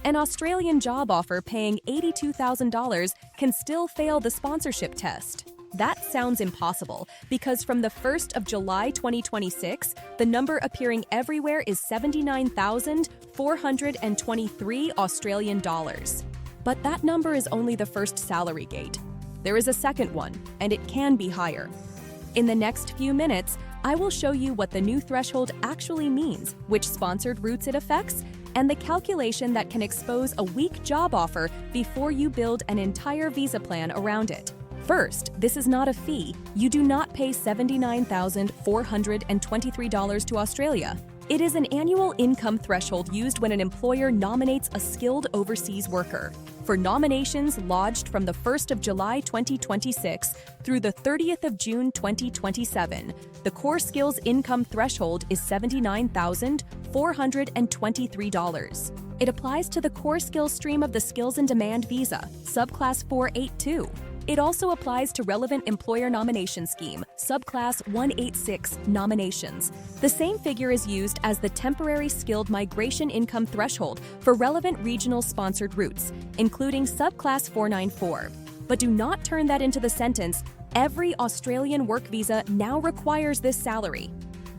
An Australian job offer paying $82,000 can still fail the sponsorship test. That sounds impossible because from the 1st of July 2026, the number appearing everywhere is 79,423 Australian dollars. But that number is only the first salary gate. There is a second one, and it can be higher. In the next few minutes, I will show you what the new threshold actually means, which sponsored routes it affects, and the calculation that can expose a weak job offer before you build an entire visa plan around it. First, this is not a fee. You do not pay $79,423 to Australia. It is an annual income threshold used when an employer nominates a skilled overseas worker. For nominations lodged from the 1st of July 2026 through the 30th of June 2027, the core skills income threshold is $79,423. It applies to the core skills stream of the Skills in Demand visa, subclass 482. It also applies to relevant employer nomination scheme, subclass 186 nominations. The same figure is used as the temporary skilled migration income threshold for relevant regional sponsored routes, including subclass 494. But do not turn that into the sentence, every Australian work visa now requires this salary.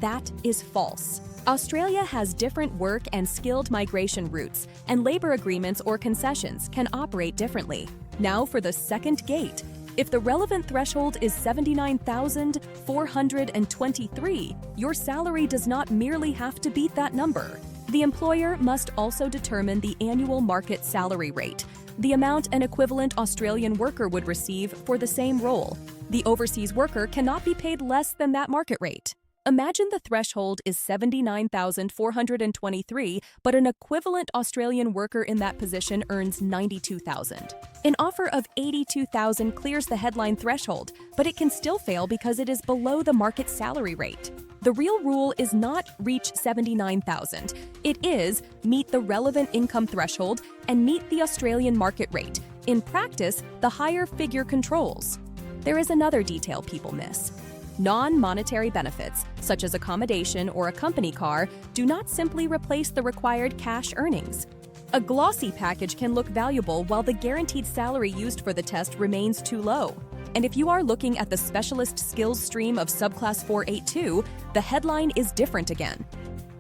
That is false. Australia has different work and skilled migration routes, and labor agreements or concessions can operate differently. Now for the second gate. If the relevant threshold is $79,423, your salary does not merely have to beat that number. The employer must also determine the annual market salary rate, the amount an equivalent Australian worker would receive for the same role. The overseas worker cannot be paid less than that market rate. Imagine the threshold is $79,423, but an equivalent Australian worker in that position earns $92,000. An offer of $82,000 clears the headline threshold, but it can still fail because it is below the market salary rate. The real rule is not reach $79,000. It is meet the relevant income threshold and meet the Australian market rate. In practice, the higher figure controls. There is another detail people miss. Non-monetary benefits, such as accommodation or a company car, do not simply replace the required cash earnings. A glossy package can look valuable while the guaranteed salary used for the test remains too low. And if you are looking at the specialist skills stream of subclass 482, the headline is different again.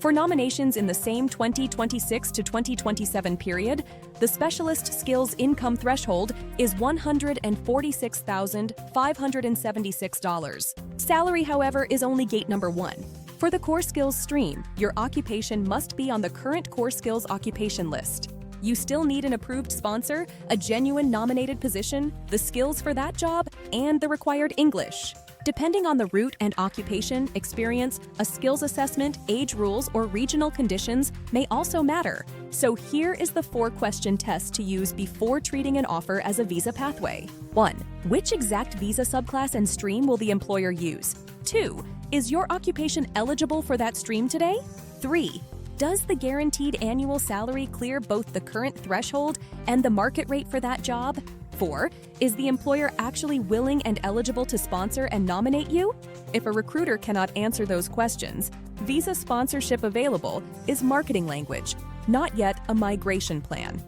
For nominations in the same 2026 to 2027 period, the specialist skills income threshold is $146,576. Salary, however, is only gate number 1. For the core skills stream, your occupation must be on the current core skills occupation list. You still need an approved sponsor, a genuine nominated position, the skills for that job, and the required English. Depending on the route and occupation, experience, a skills assessment, age rules, or regional conditions may also matter. So here is the 4-question test to use before treating an offer as a visa pathway. 1. Which exact visa subclass and stream will the employer use? 2. Is your occupation eligible for that stream today? 3. Does the guaranteed annual salary clear both the current threshold and the market rate for that job? 4. Is the employer actually willing and eligible to sponsor and nominate you? If a recruiter cannot answer those questions, visa sponsorship available is marketing language, not yet a migration plan.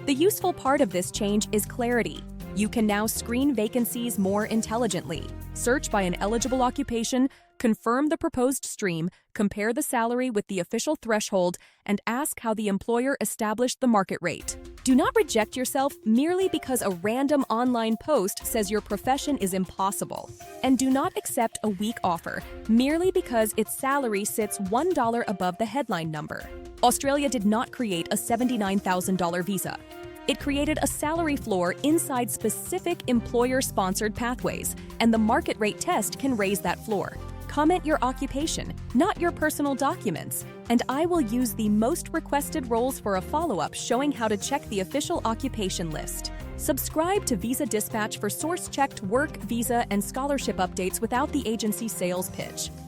The useful part of this change is clarity. You can now screen vacancies more intelligently, search by an eligible occupation, confirm the proposed stream, compare the salary with the official threshold, and ask how the employer established the market rate. Do not reject yourself merely because a random online post says your profession is impossible. And do not accept a weak offer merely because its salary sits $1 above the headline number. Australia did not create a $79,000 visa. It created a salary floor inside specific employer-sponsored pathways, and the market rate test can raise that floor. Comment your occupation, not your personal documents, and I will use the most requested roles for a follow-up showing how to check the official occupation list. Subscribe to Visa Dispatch for source-checked work, visa, and scholarship updates without the agency sales pitch.